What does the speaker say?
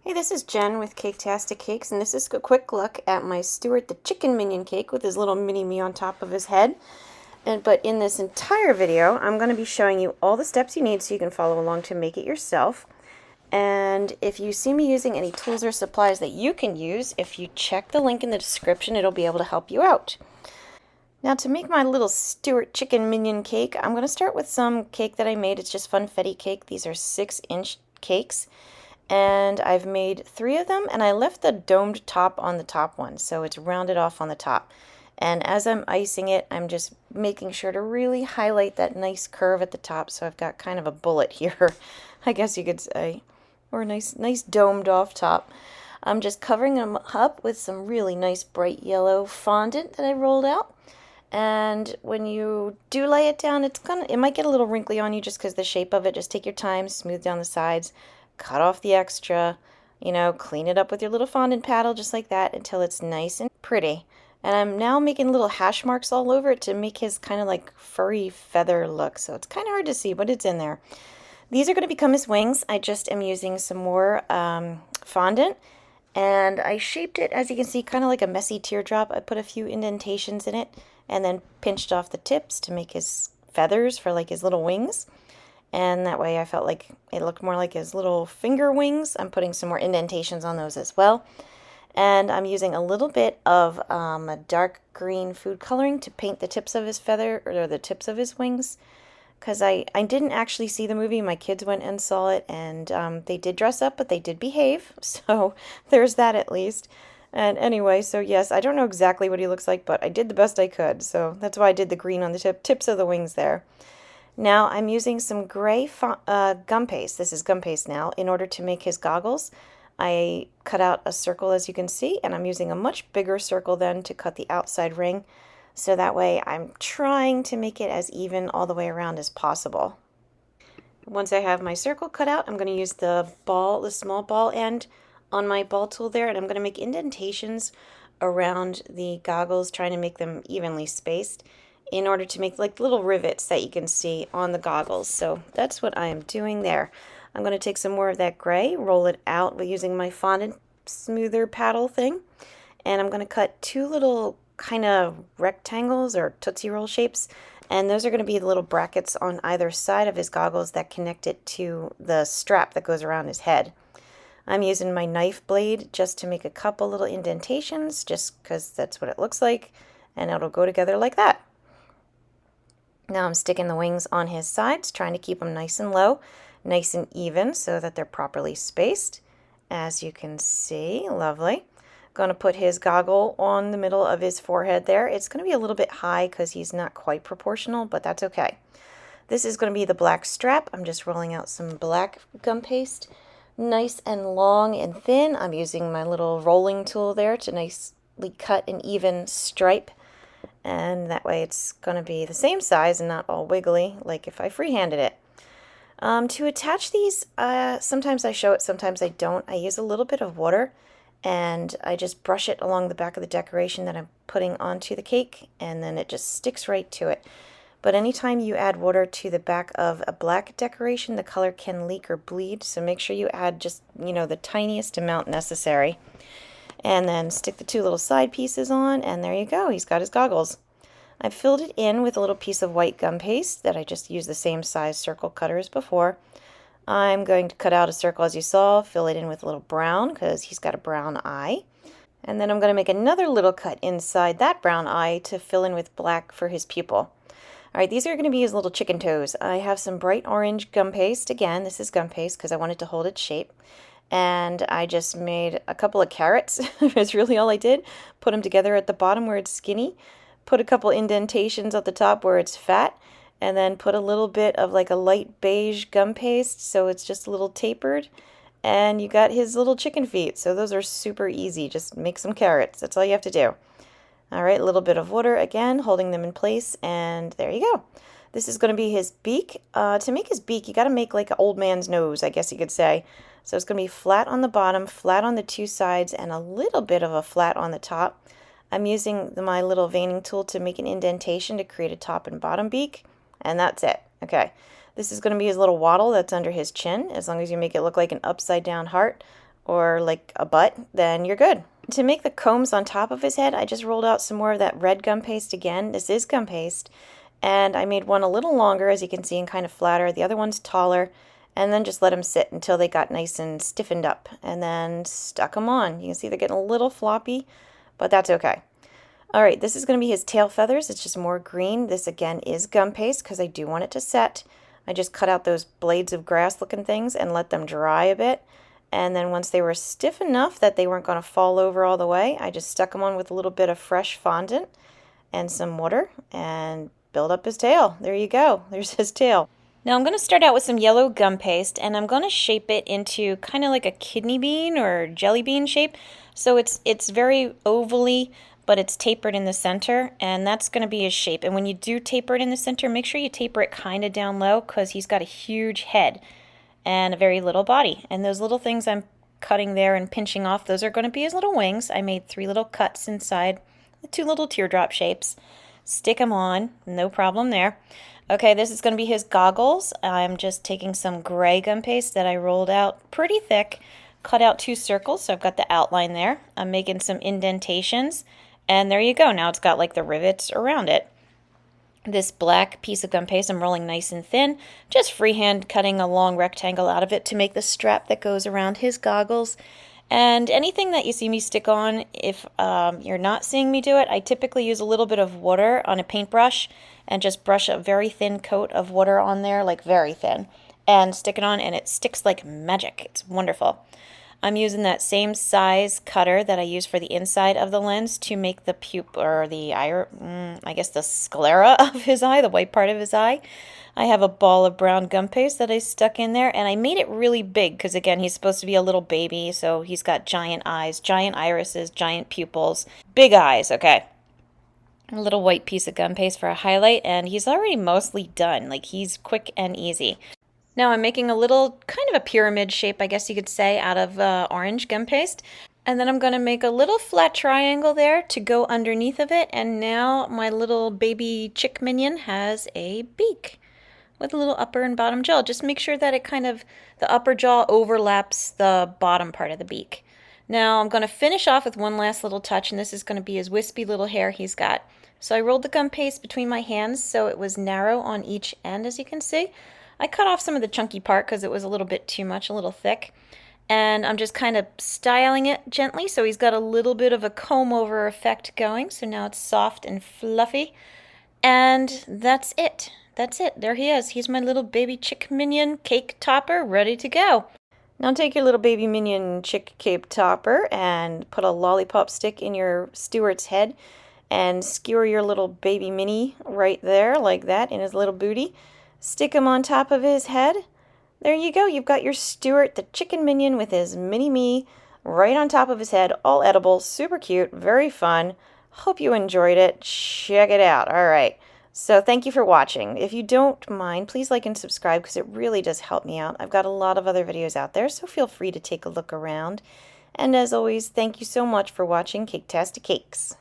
Hey, this is Jen with Caketastic Cakes, and this is a quick look at my Stuart the chicken minion cake with his little mini me on top of his head. But in this entire video, I'm going to be showing you all the steps you need so you can follow along to make it yourself. And if you see me using any tools or supplies that you can use, if you check the link in the description, it'll be able to help you out. Now, to make my little Stuart chicken minion cake, I'm going to start with some cake that I made. It's just funfetti cake. These are 6-inch cakes. And I've made 3 of them, and I left the domed top on the top one, so it's rounded off on the top. And as I'm icing it, I'm just making sure to really highlight that nice curve at the top, so I've got kind of a bullet here, I guess you could say, or a nice domed off top. I'm just covering them up with some really nice bright yellow fondant that I rolled out. And when you do lay it down, it might get a little wrinkly on you just because the shape of it. Just take your time, smooth down the sides, cut off the extra, clean it up with your little fondant paddle just like that until it's nice and pretty. And I'm now making little hash marks all over it to make his kind of like furry feather look. So it's kind of hard to see, but it's in there. These are going to become his wings. I just am using some more fondant. And I shaped it, as you can see, kind of like a messy teardrop. I put a few indentations in it and then pinched off the tips to make his feathers for like his little wings. And that way I felt like it looked more like his little finger wings. I'm putting some more indentations on those as well. And I'm using a little bit of a dark green food coloring to paint the tips of his feather, or the tips of his wings. Because I didn't actually see the movie. My kids went and saw it, and they did dress up, but they did behave. So there's that at least. And anyway, so yes, I don't know exactly what he looks like, but I did the best I could. So that's why I did the green on the tips of the wings there. Now I'm using some gray gum paste. This is gum paste now, in order to make his goggles. I cut out a circle, as you can see, and I'm using a much bigger circle then to cut the outside ring. So that way I'm trying to make it as even all the way around as possible. Once I have my circle cut out, I'm going to use the small ball end on my ball tool there, and I'm going to make indentations around the goggles, trying to make them evenly spaced, in order to make like little rivets that you can see on the goggles. So that's what I am doing there. I'm going to take some more of that gray, roll it out with using my fondant smoother paddle thing, and I'm going to cut 2 little kind of rectangles or Tootsie Roll shapes, and those are going to be the little brackets on either side of his goggles that connect it to the strap that goes around his head. I'm using my knife blade just to make a couple little indentations, just because that's what it looks like, and it'll go together like that. Now I'm sticking the wings on his sides, trying to keep them nice and low, nice and even, so that they're properly spaced. As you can see, lovely. Going to put his goggle on the middle of his forehead there. It's going to be a little bit high because he's not quite proportional, but that's okay. This is going to be the black strap. I'm just rolling out some black gum paste, nice and long and thin. I'm using my little rolling tool there to nicely cut an even stripe. And that way it's going to be the same size and not all wiggly like if I freehanded it. To attach these, sometimes I show it, sometimes I don't. I use a little bit of water and I just brush it along the back of the decoration that I'm putting onto the cake, and then it just sticks right to it. But anytime you add water to the back of a black decoration, the color can leak or bleed, so make sure you add just, the tiniest amount necessary. And then stick the 2 little side pieces on, and there you go. He's got his goggles. I filled it in with a little piece of white gum paste that I just used the same size circle cutter as before. I'm going to cut out a circle, as you saw, fill it in with a little brown because he's got a brown eye. And then I'm going to make another little cut inside that brown eye to fill in with black for his pupil. All right, these are going to be his little chicken toes. I have some bright orange gum paste. Again, this is gum paste because I wanted to hold its shape. And I just made a couple of carrots. That's really all I did. Put them together at the bottom where it's skinny. Put a couple indentations at the top where it's fat. And then put a little bit of like a light beige gum paste so it's just a little tapered. And you got his little chicken feet. So those are super easy. Just make some carrots. That's all you have to do. All right, a little bit of water again, holding them in place. And there you go. This is going to be his beak. To make his beak, you got to make like an old man's nose, I guess you could say. So it's going to be flat on the bottom, flat on the 2 sides, and a little bit of a flat on the top. I'm using my little veining tool to make an indentation to create a top and bottom beak, and that's it. Okay, this is going to be his little wattle that's under his chin, as long as you make it look like an upside down heart. or like a butt, then you're good. To make the combs on top of his head, I just rolled out some more of that red gum paste again. This is gum paste. And I made one a little longer, as you can see, and kind of flatter. The other one's taller. And then just let them sit until they got nice and stiffened up. And then stuck them on. You can see they're getting a little floppy, but that's okay. All right, this is going to be his tail feathers. It's just more green. This, again, is gum paste because I do want it to set. I just cut out those blades of grass looking things and let them dry a bit. And then once they were stiff enough that they weren't going to fall over all the way, I just stuck them on with a little bit of fresh fondant and some water and build up his tail. There you go. There's his tail. Now I'm going to start out with some yellow gum paste, and I'm going to shape it into kind of like a kidney bean or jelly bean shape. So it's very ovally, but it's tapered in the center, and that's going to be his shape. And when you do taper it in the center, make sure you taper it kind of down low because he's got a huge head and a very little body. And those little things I'm cutting there and pinching off, those are going to be his little wings. I made 3 little cuts inside, 2 little teardrop shapes. Stick them on, no problem there. Okay, this is going to be his goggles. I'm just taking some gray gum paste that I rolled out pretty thick, cut out 2 circles, so I've got the outline there. I'm making some indentations, and there you go. Now it's got like the rivets around it. This black piece of gum paste I'm rolling nice and thin, just freehand cutting a long rectangle out of it to make the strap that goes around his goggles. And anything that you see me stick on, if you're not seeing me do it, I typically use a little bit of water on a paintbrush and just brush a very thin coat of water on there, like very thin, and stick it on, and it sticks like magic. It's wonderful. I'm using that same size cutter that I use for the inside of the lens to make the pupil, or the I guess the sclera of his eye, the white part of his eye. I have a ball of brown gum paste that I stuck in there, and I made it really big because, again, he's supposed to be a little baby, so he's got giant eyes, giant irises, giant pupils, big eyes, okay. A little white piece of gum paste for a highlight, and he's already mostly done. Like, he's quick and easy. Now I'm making a little, kind of a pyramid shape, I guess you could say, out of orange gum paste. And then I'm going to make a little flat triangle there to go underneath of it, and now my little baby chick minion has a beak with a little upper and bottom jaw. Just make sure that it kind of, the upper jaw overlaps the bottom part of the beak. Now I'm going to finish off with one last little touch, and this is going to be his wispy little hair he's got. So I rolled the gum paste between my hands so it was narrow on each end, as you can see. I cut off some of the chunky part because it was a little bit too much, a little thick. And I'm just kind of styling it gently so he's got a little bit of a comb over effect going. So now it's soft and fluffy. And that's it. That's it. There he is. He's my little baby chick minion cake topper ready to go. Now take your little baby minion chick cake topper and put a lollipop stick in your Stuart's head and skewer your little baby mini right there like that in his little booty. Stick him on top of his head. There you go. You've got your Stuart the chicken minion with his mini-me right on top of his head, all edible, super cute, very fun. Hope you enjoyed it. Check it out. All right. So thank you for watching. If you don't mind, please like and subscribe because it really does help me out. I've got a lot of other videos out there, so feel free to take a look around. And as always, thank you so much for watching Caketastic Cakes.